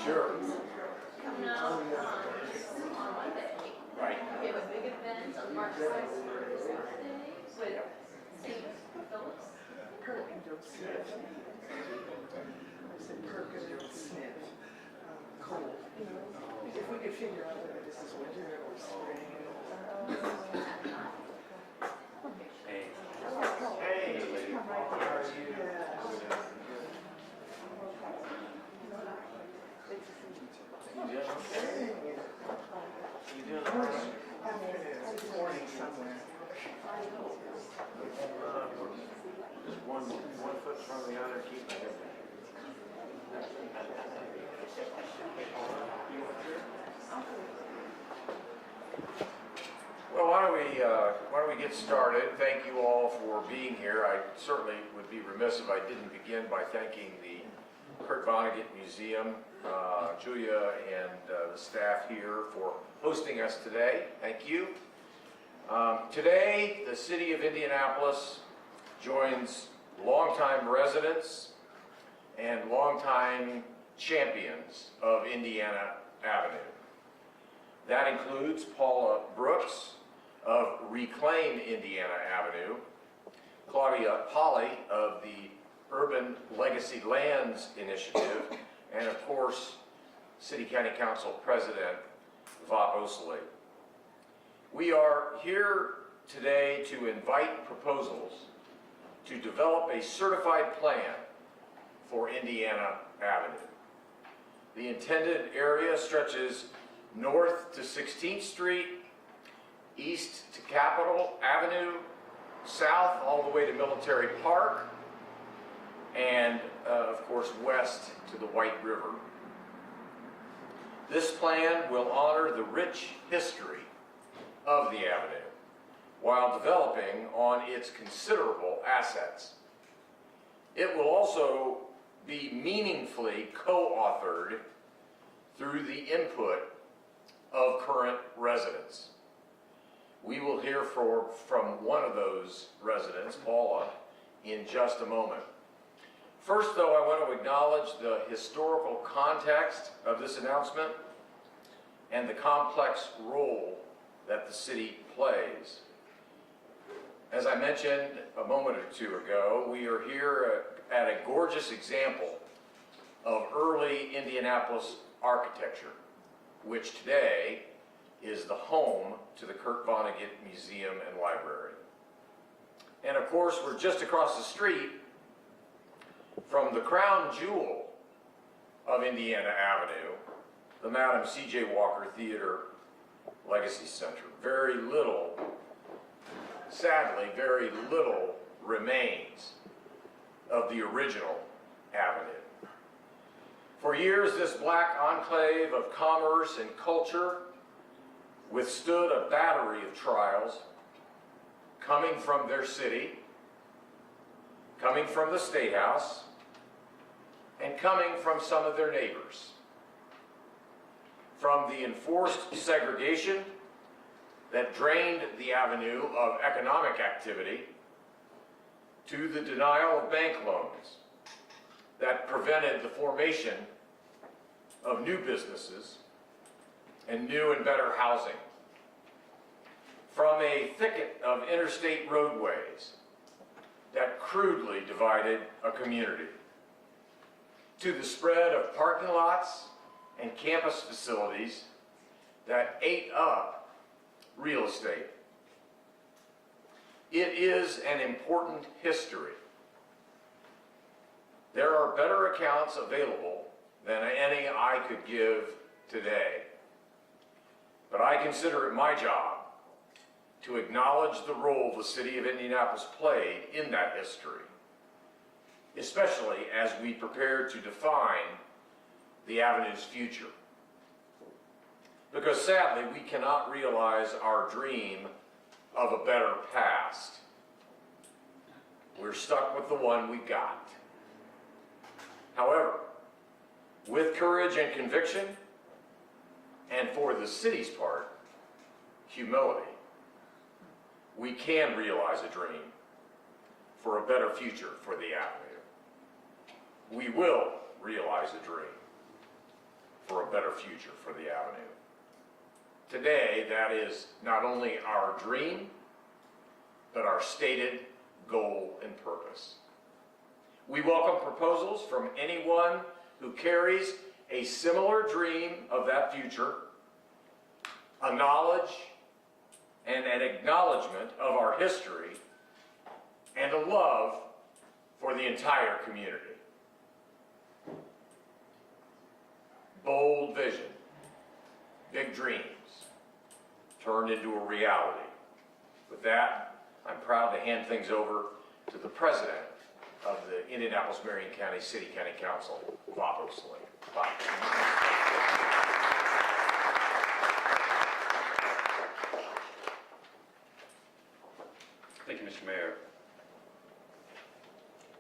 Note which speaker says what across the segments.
Speaker 1: Sure.
Speaker 2: Coming up on Monday.
Speaker 1: Right.
Speaker 2: We have a big event on March 6th for his birthday with St. Phillips.
Speaker 3: Smith. I said Smith. Cold. If we could figure out whether this is winter or spring.
Speaker 1: Hey. Hey, lady. How are you? You doing okay? You doing all right?
Speaker 3: It's morning somewhere.
Speaker 1: Just one foot from the other, keep my head down. Well, why don't we get started? Thank you all for being here. I certainly would be remiss if I didn't begin by thanking the Kurt Vonnegut Museum, Julia and the staff here for hosting us today. Thank you. Today, the city of Indianapolis joins longtime residents and longtime champions of Indiana Avenue. That includes Paula Brooks of Reclaim Indiana Avenue, Claudia Polly of the Urban Legacy Lands Initiative, and of course, City County Council President Vaught Osley. We are here today to invite proposals to develop a certified plan for Indiana Avenue. The intended area stretches north to 16th Street, east to Capitol Avenue, south all the way to Military Park, and of course west to the White River. This plan will honor the rich history of the avenue while developing on its considerable assets. It will also be meaningfully co-authored through the input of current residents. We will hear from one of those residents, Paula, in just a moment. First, though, I want to acknowledge the historical context of this announcement and the complex role that the city plays. As I mentioned a moment or two ago, we are here at a gorgeous example of early Indianapolis architecture, which today is the home to the Kurt Vonnegut Museum and Library. And of course, we're just across the street from the crown jewel of Indiana Avenue, the Madam C.J. Walker Theater Legacy Center. Very little, sadly, very little remains of the original avenue. For years, this black enclave of commerce and culture withstood a battery of trials coming from their city, coming from the State House, and coming from some of their neighbors. From the enforced segregation that drained the avenue of economic activity to the denial of bank loans that prevented the formation of new businesses and new and better housing. From a thicket of interstate roadways that crudely divided a community, to the spread of parking lots and campus facilities that ate up real estate. It is an important history. There are better accounts available than any I could give today. But I consider it my job to acknowledge the role the city of Indianapolis played in that history, especially as we prepare to define the avenue's future. Because sadly, we cannot realize our dream of a better past. We're stuck with the one we got. However, with courage and conviction, and for the city's part, humility, we can realize a dream for a better future for the avenue. We will realize a dream better future for the Avenue. Today, that is not only our dream, but our stated goal and purpose. We welcome proposals from anyone who carries a similar dream of that future, a knowledge and an acknowledgement of our history, and a love for the entire community. Bold vision, big dreams, turned into a reality. With that, I'm proud to hand things over to the president of the Indianapolis-Marion County City County Council, Bob Osley. Bob.
Speaker 4: Thank you, Mr. Mayor.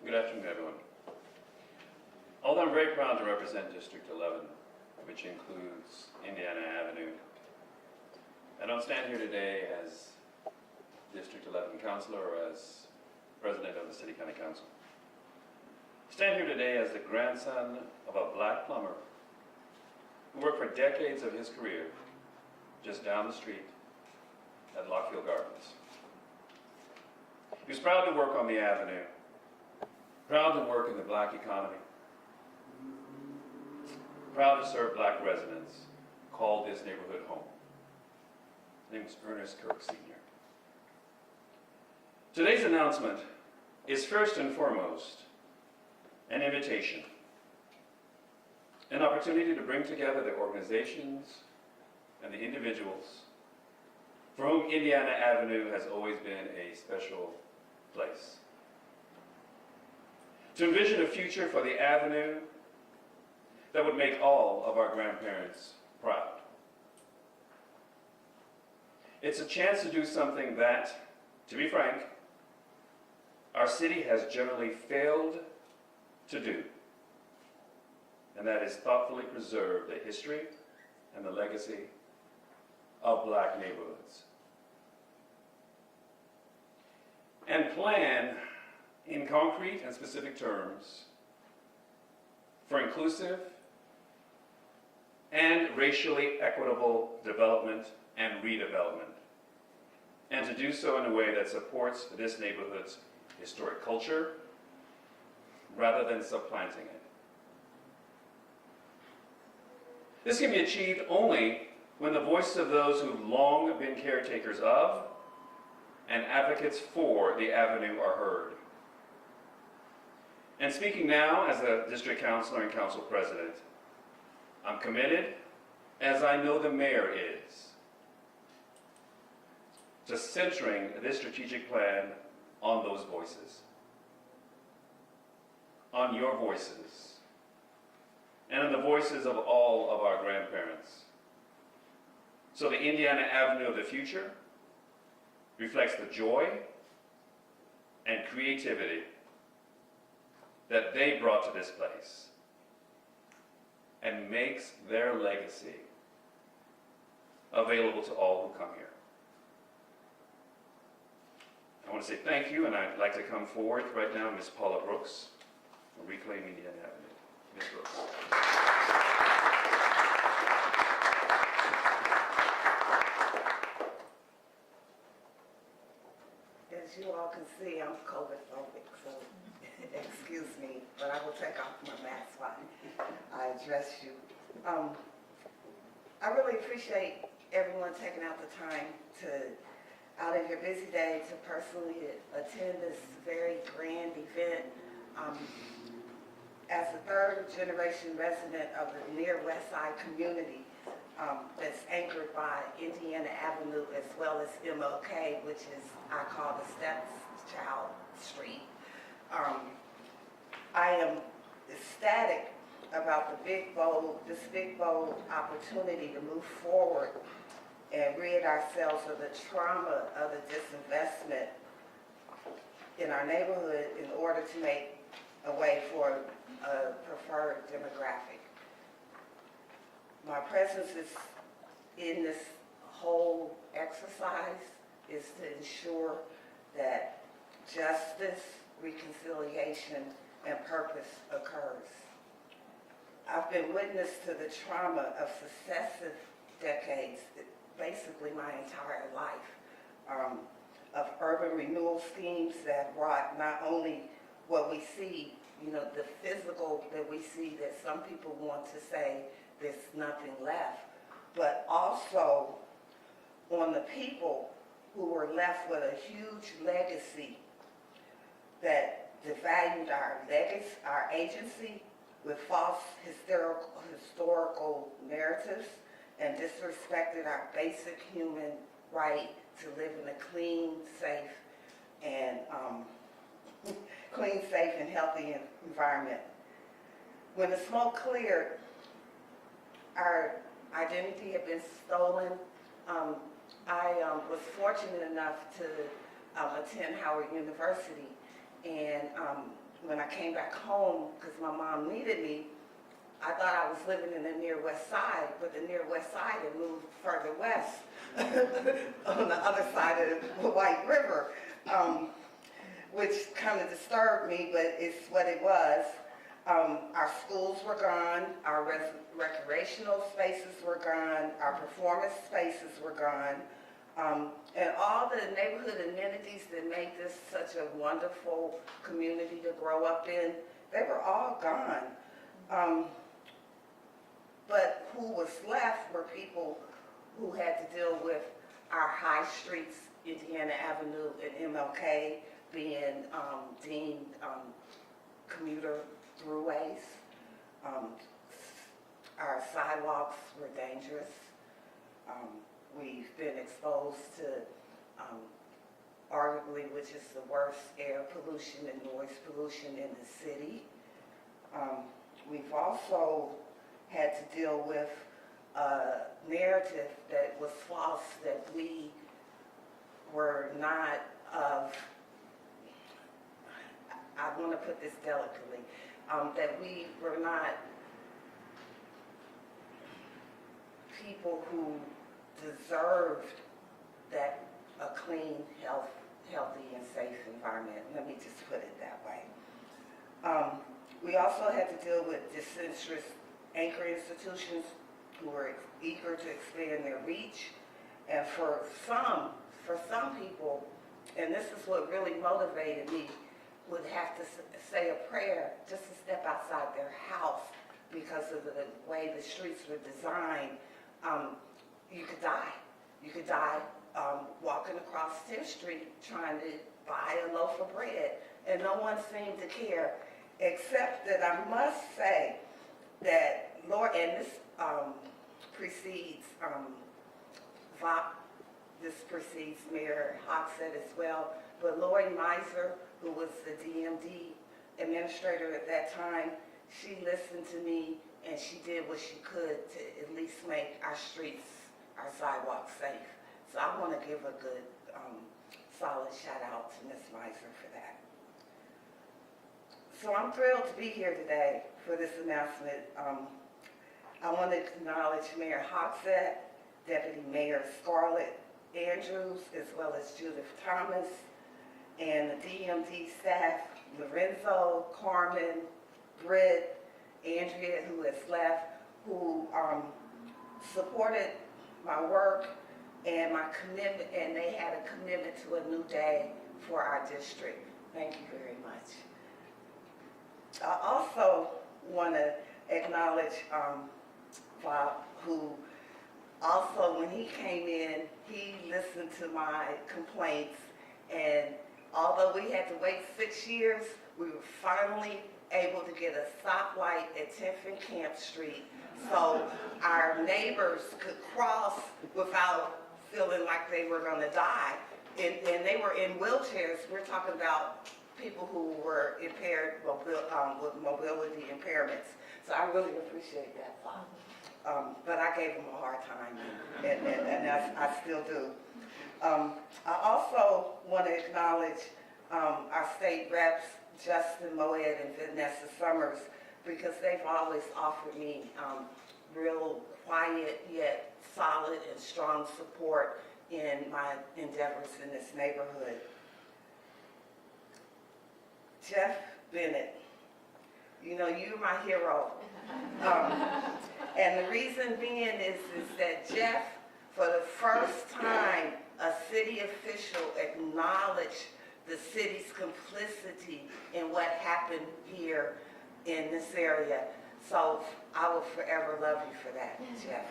Speaker 4: Good afternoon, everyone. Although I'm very proud to represent District 11, which includes Indiana Avenue, I don't stand here today as District 11 Councilor or as President of the City County Council. I stand here today as the grandson of a black plumber who worked for decades of his career just down the street at Lockfield Gardens. He was proud to work on the Avenue, proud to work in the black economy, proud to serve black residents, called this neighborhood home. His name is Ernest Kirk Sr. Today's announcement is first and foremost an invitation, an opportunity to bring together the organizations and the individuals for whom Indiana Avenue has always been a special place. To envision a future for the Avenue that would make all of our grandparents proud. It's a chance to do something that, to be frank, our city has generally failed to do, and that is thoughtfully preserve the history and the legacy of black neighborhoods. And plan in concrete and specific terms for inclusive and racially equitable development and redevelopment, and to do so in a way that supports this neighborhood's historic culture rather than supplanting it. This can be achieved only when the voices of those who've long been caretakers of and advocates for the Avenue are heard. And speaking now as a district councilor and council president, I'm committed, as I know the mayor is, to centering this strategic plan on those voices, on your voices, and on the voices of all of our grandparents. So the Indiana Avenue of the future reflects the joy and creativity that they brought to this place and makes their legacy available to all who come here. I want to say thank you, and I'd like to come forward right now, Ms. Paula Brooks, from Reclaim Indiana Avenue. Ms. Brooks.
Speaker 5: As you all can see, I'm COVID phobic, so excuse me, but I will take off my mask while I address you. I really appreciate everyone taking out the time to, out of your busy day, to personally attend this very grand event. As a third generation resident of the near West Side community, that's anchored by Indiana Avenue as well as MLK, which is, I call the stepchild street. I am ecstatic about this big bold opportunity to move forward and rid ourselves of the trauma of the disinvestment in our neighborhood in order to make a way for a preferred demographic. My presence is in this whole exercise is to ensure that justice, reconciliation, and purpose occurs. I've been witness to the trauma of successive decades, basically my entire life, of urban renewal schemes that brought not only what we see, you know, the physical that we see that some people want to say there's nothing left, but also on the people who were left with a huge legacy that devalued our legacy, our agency, with false historical narratives and disrespected our basic human right to live in a clean, safe, and healthy environment. When the smoke cleared, our identity had been stolen. I was fortunate enough to attend Howard University, and when I came back home, because my mom needed me, I thought I was living in the near west side, but the near west side had moved further west on the other side of the White River, which kind of disturbed me, but it's what it was. Our schools were gone, our recreational spaces were gone, our performance spaces were gone, and all the neighborhood amenities that made this such a wonderful community to grow up in, they were all gone. But who was left were people who had to deal with our high streets, Indiana Avenue and MLK, being deemed commuter throughways. Our sidewalks were dangerous. We've been exposed to arguably, which is the worst air pollution and noise pollution in the city. We've also had to deal with a narrative that was false, that we were not of, I want to put this delicately, that we were not people who deserved that a clean, healthy, and safe environment. Let me just put it that way. We also had to deal with disinterest anchor institutions who were eager to expand their reach, and for some people, and this is what really motivated me, would have to say a prayer just to step outside their house because of the way the streets were designed. You could die. You could die walking across 10th Street trying to buy a loaf of bread, and no one seemed to care, except that I must say that Lord, and this precedes this precedes Mayor Hogsett as well, but Lori Miser, who was the DMD administrator at that time, she listened to me and she did what she could to at least make our streets, our sidewalks safe. So I want to give a good, solid shout out to Ms. Miser for that. So I'm thrilled to be here today for this announcement. I want to acknowledge Mayor Hogsett, Deputy Mayor Scarlett Andrews, as well as Judith Thomas, and the DMD staff, Lorenzo, Carmen, Britt, Andrea, who has left, who supported my work and my commitment, and they had a commitment to a new day for our district. Thank you very much. I also want to acknowledge Bob, who also, when he came in, he listened to my complaints, and although we had to wait 6 years, we were finally able to get a stoplight at 10th and Camp Street so our neighbors could cross without feeling like they were going to die. And they were in wheelchairs. We're talking about people who were impaired with mobility impairments. So I really appreciate that, Bob. But I gave them a hard time, and I still do. I also want to acknowledge our state reps, Justin Moed and Vanessa Summers, because they've always offered me real quiet yet solid and strong support in my endeavors in this neighborhood. Jeff Bennett, You know, you're my hero. And the reason being is that Jeff, for the first time, a city official acknowledged the city's complicity in what happened here in this area. So I will forever love you for that, Jeff,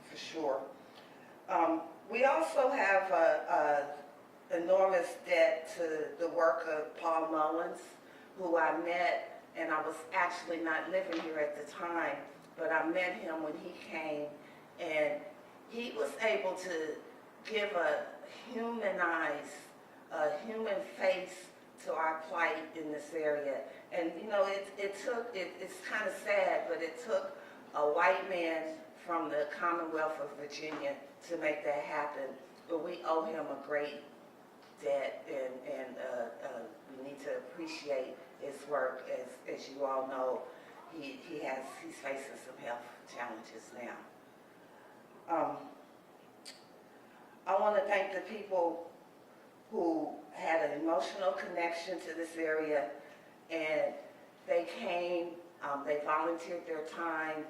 Speaker 5: for sure. We also have a enormous debt to the work of Paul Mullins, who I met, and I was actually not living here at the time, but I met him when he came, and he was able to give a humanized, human face to our plight in this area. And you know, it's kind of sad, but it took a white man from the Commonwealth of Virginia to make that happen. But we owe him a great debt, and we need to appreciate his work. As you all know, he's facing some health challenges now. I want to thank the people who had an emotional connection to this area, and they came, they volunteered their time.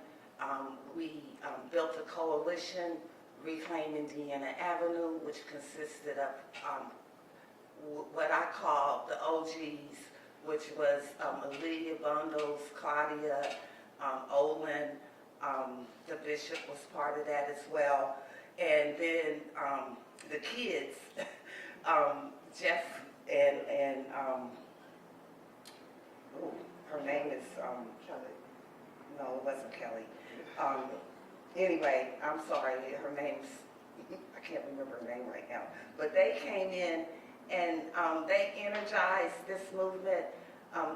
Speaker 5: We built a coalition, Reclaim Indiana Avenue, which consisted of what I call the OGs, which was Aaliyah Bundles, Claudia, Olin, the bishop was part of that as well. And then the kids, Jeff and her name is Kelly. No, it wasn't Kelly. Anyway, I'm sorry, her name's, I can't remember her name right now. But they came in and they energized this movement.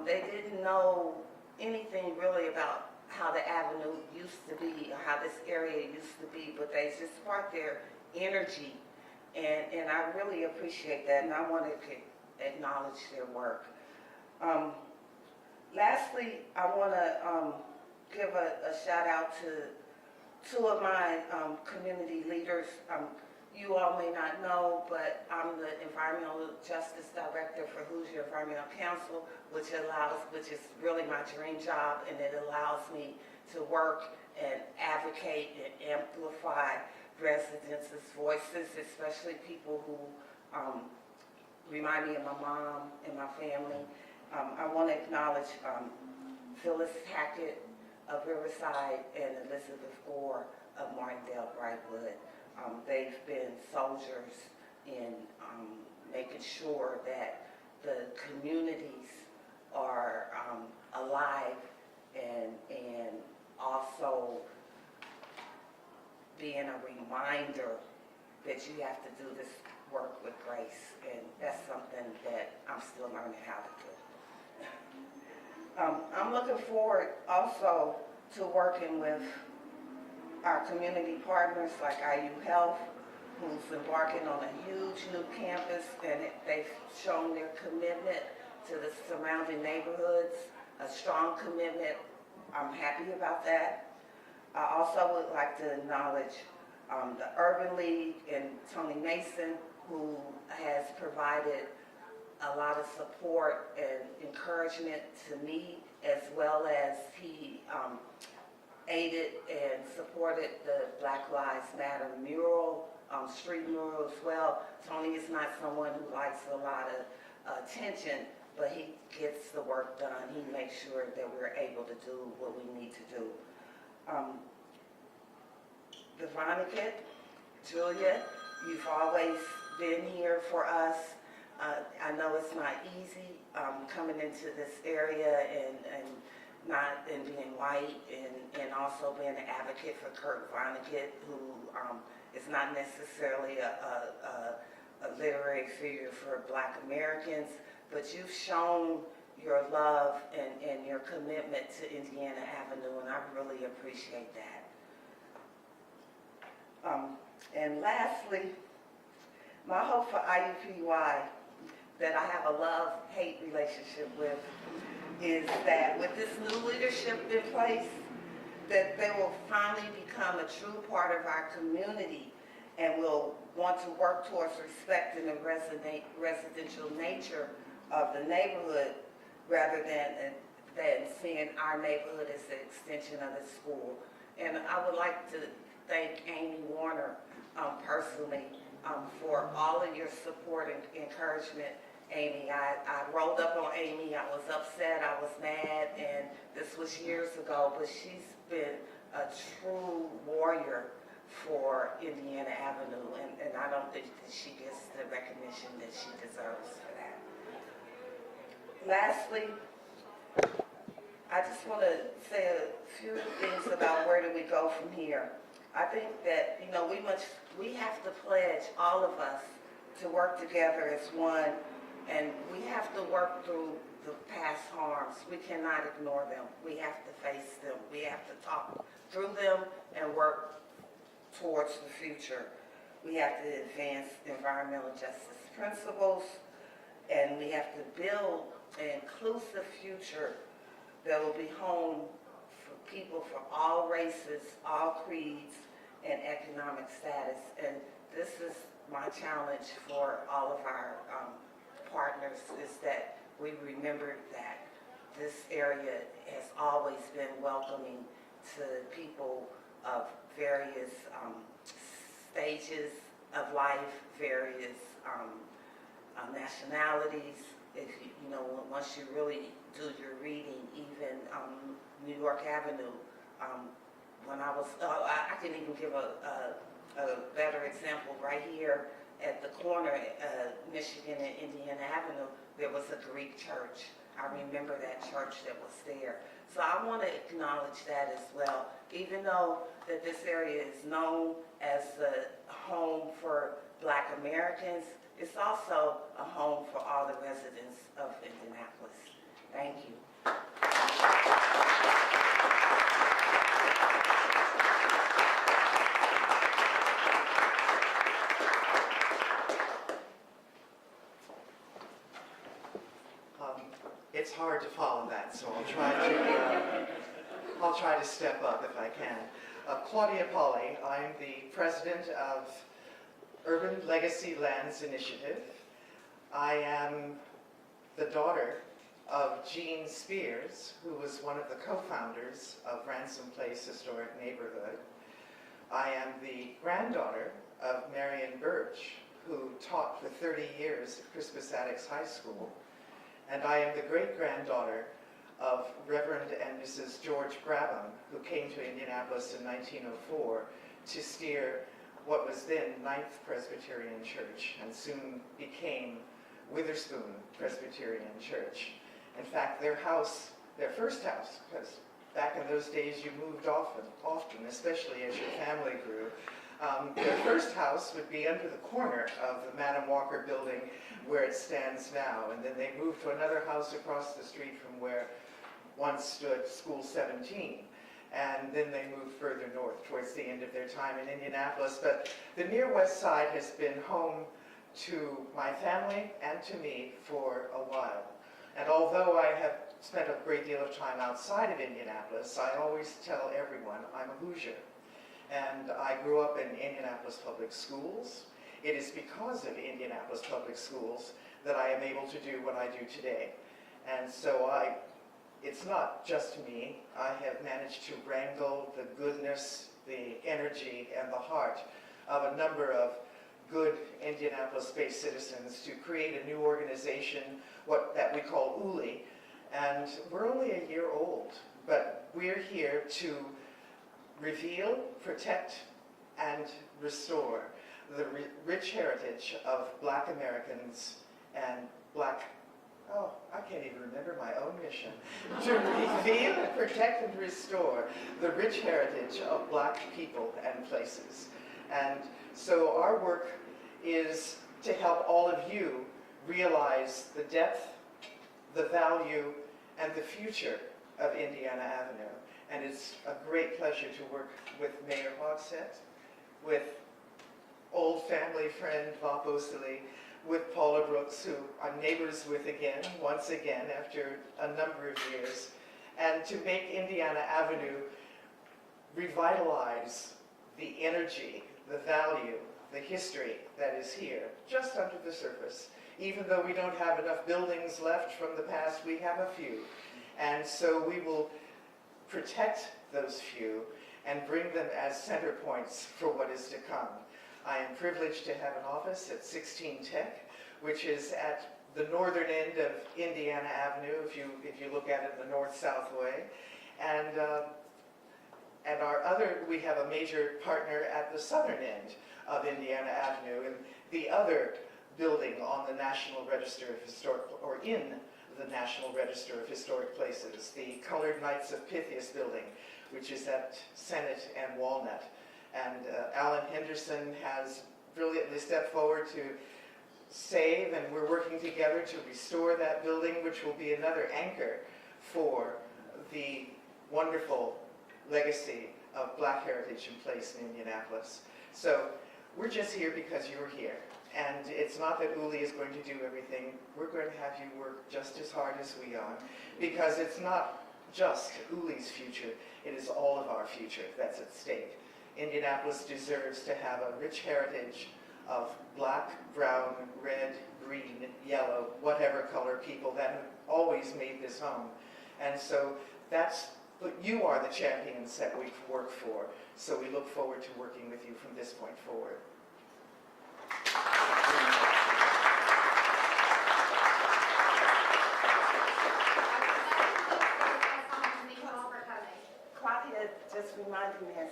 Speaker 5: They didn't know anything really about how the avenue used to be or how this area used to be, but they just brought their energy, and I really appreciate that, and I want to acknowledge their work. Lastly, I want to give a shout out to two of my community leaders. You all may not know, but I'm the Environmental Justice Director for Hoosier Environmental Council, which is really my dream job, and it allows me to work and advocate and amplify residents' voices, especially people who remind me of my mom and my family. I want to acknowledge Phyllis Hackett of Riverside and Elizabeth Gore of Martindale-Brightwood. They've been soldiers in making sure that the communities are alive and also being a reminder that you have to do this work with grace, and that's something that I'm still learning how to do. I'm looking forward also to working with our community partners like IU Health, who's embarking on a huge new campus, and they've shown their commitment to the surrounding neighborhoods, a strong commitment. I'm happy about that. I also would like to acknowledge the Urban League and Tony Mason, who has provided a lot of support and encouragement to me, as well as he aided and supported the Black Lives Matter mural, street mural as well. Tony is not someone who likes a lot of attention, but he gets the work done. He makes sure that we're able to do what we need to do. Veronica, Julia, you've always been here for us. I know it's not easy coming into this area and being white and also being an advocate for Kurt Vonnegut, who is not necessarily a literary figure for Black Americans, but you've shown your love and your commitment to Indiana Avenue, and I really appreciate that. And lastly, my hope for IUPUI that I have a love-hate relationship with is that with this new leadership in place, that they will finally become a true part of our community and will want to work towards respecting the residential nature of the neighborhood rather than than seeing our neighborhood as an extension of the school. And I would like to thank Amy Warner personally for all of your support and encouragement. Amy, I rolled up on Amy, I was upset, I was mad, and this was years ago, but she's been a true warrior for Indiana Avenue, and I don't think that she gets the recognition that she deserves for that. Lastly, I just want to say a few things about where do we go from here. I think that, you know, we have to pledge, all of us, to work together as one, and we have to work through the past harms. We cannot ignore them. We have to face them. We have to talk through them and work towards the future. We have to advance environmental justice principles, and we have to build an inclusive future that will be home for people from all races, all creeds, and economic status. And this is my challenge for all of our partners, is that we remember that this area has always been welcoming to people of various stages of life, various nationalities. If you know, once you really do your reading, even New York Avenue, when I was, I can even give a better example right here at the corner, Michigan and Indiana Avenue, there was a Greek church. I remember that church that was there. So I want to acknowledge that as well. Even though that this area is known as the home for Black Americans, it's also a home for all the residents of Indianapolis. Thank you.
Speaker 6: It's hard to follow that, so I'll try to step up if I can. Claudia Polly, I'm the president of Urban Legacy Lands Initiative. I am the daughter of Gene Spears, who was one of the co-founders of Ransom Place Historic Neighborhood. I am the granddaughter of Marion Birch, who taught for 30 years at Crispus Attucks High School. And I am the great-granddaughter of Reverend and Mrs. George Grabham, who came to Indianapolis in 1904 to steer what was then 9th Presbyterian Church and soon became Witherspoon Presbyterian Church. In fact, their house, their first house, because back in those days you moved often, especially as your family grew, their first house would be under the corner of the Madam Walker building where it stands now, and then they moved to another house across the street from where once stood School 17, and then they moved further north towards the end of their time in Indianapolis. But the near west side has been home to my family and to me for a while. And although I have spent a great deal of time outside of Indianapolis, I always tell everyone I'm a Hoosier. And I grew up in Indianapolis Public Schools. It is because of Indianapolis Public Schools that I am able to do what I do today. And so it's not just me. I have managed to wrangle the goodness, the energy, and the heart of a number of good Indianapolis-based citizens to create a new organization, that we call ULI. And we're only a year old, but we're here to reveal, protect, and restore the rich heritage of Black Americans and I can't even remember my own mission. To reveal, protect, and restore the rich heritage of Black people and places. And so our work is to help all of you realize the depth, the value, and the future of Indiana Avenue. And it's a great pleasure to work with Mayor Hogsett, with old family friend Bob Osley, with Paula Brooks, who I'm neighbors with once again, after a number of years, and to make Indiana Avenue revitalize the energy, the value, the history that is here, just under the surface. Even though we don't have enough buildings left from the past, we have a few. And so we will protect those few and bring them as center points for what is to come. I am privileged to have an office at 16 Tech, which is at the northern end of Indiana Avenue, if you look at it in the north-south way. And we have a major partner at the southern end of Indiana Avenue, and the other building on the National Register of Historic, or in the National Register of Historic Places, the Colored Knights of Pythias building, which is at Senate and Walnut. And Alan Henderson has brilliantly stepped forward to save, and we're working together to restore that building, which will be another anchor for the wonderful legacy of Black heritage in place in Indianapolis. So we're just here because you're here. And it's not that Uli is going to do everything. We're going to have you work just as hard as we are, because it's not just Uli's future, it is all of our future that's at stake. Indianapolis deserves to have a rich heritage of black, brown, red, green, yellow, whatever color people that have always made this home. And so you are the champions that we work for. So we look forward to working with you from this point forward.
Speaker 5: Claudia just reminded me of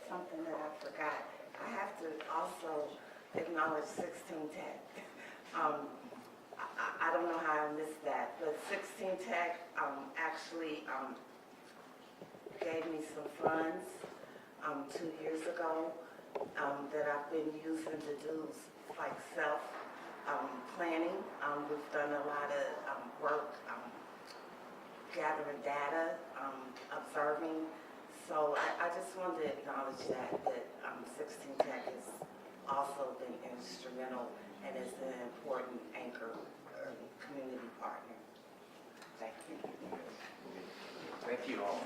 Speaker 5: something that I forgot. I have to also acknowledge 16 Tech. I don't know how I missed that, but 16 Tech actually gave me some funds 2 years ago that I've been using to do like self-planning. We've done a lot of work gathering data, observing. So I just wanted to acknowledge that 16 Tech has also been instrumental and is an important anchor community partner. Thank you.
Speaker 1: Thank you all.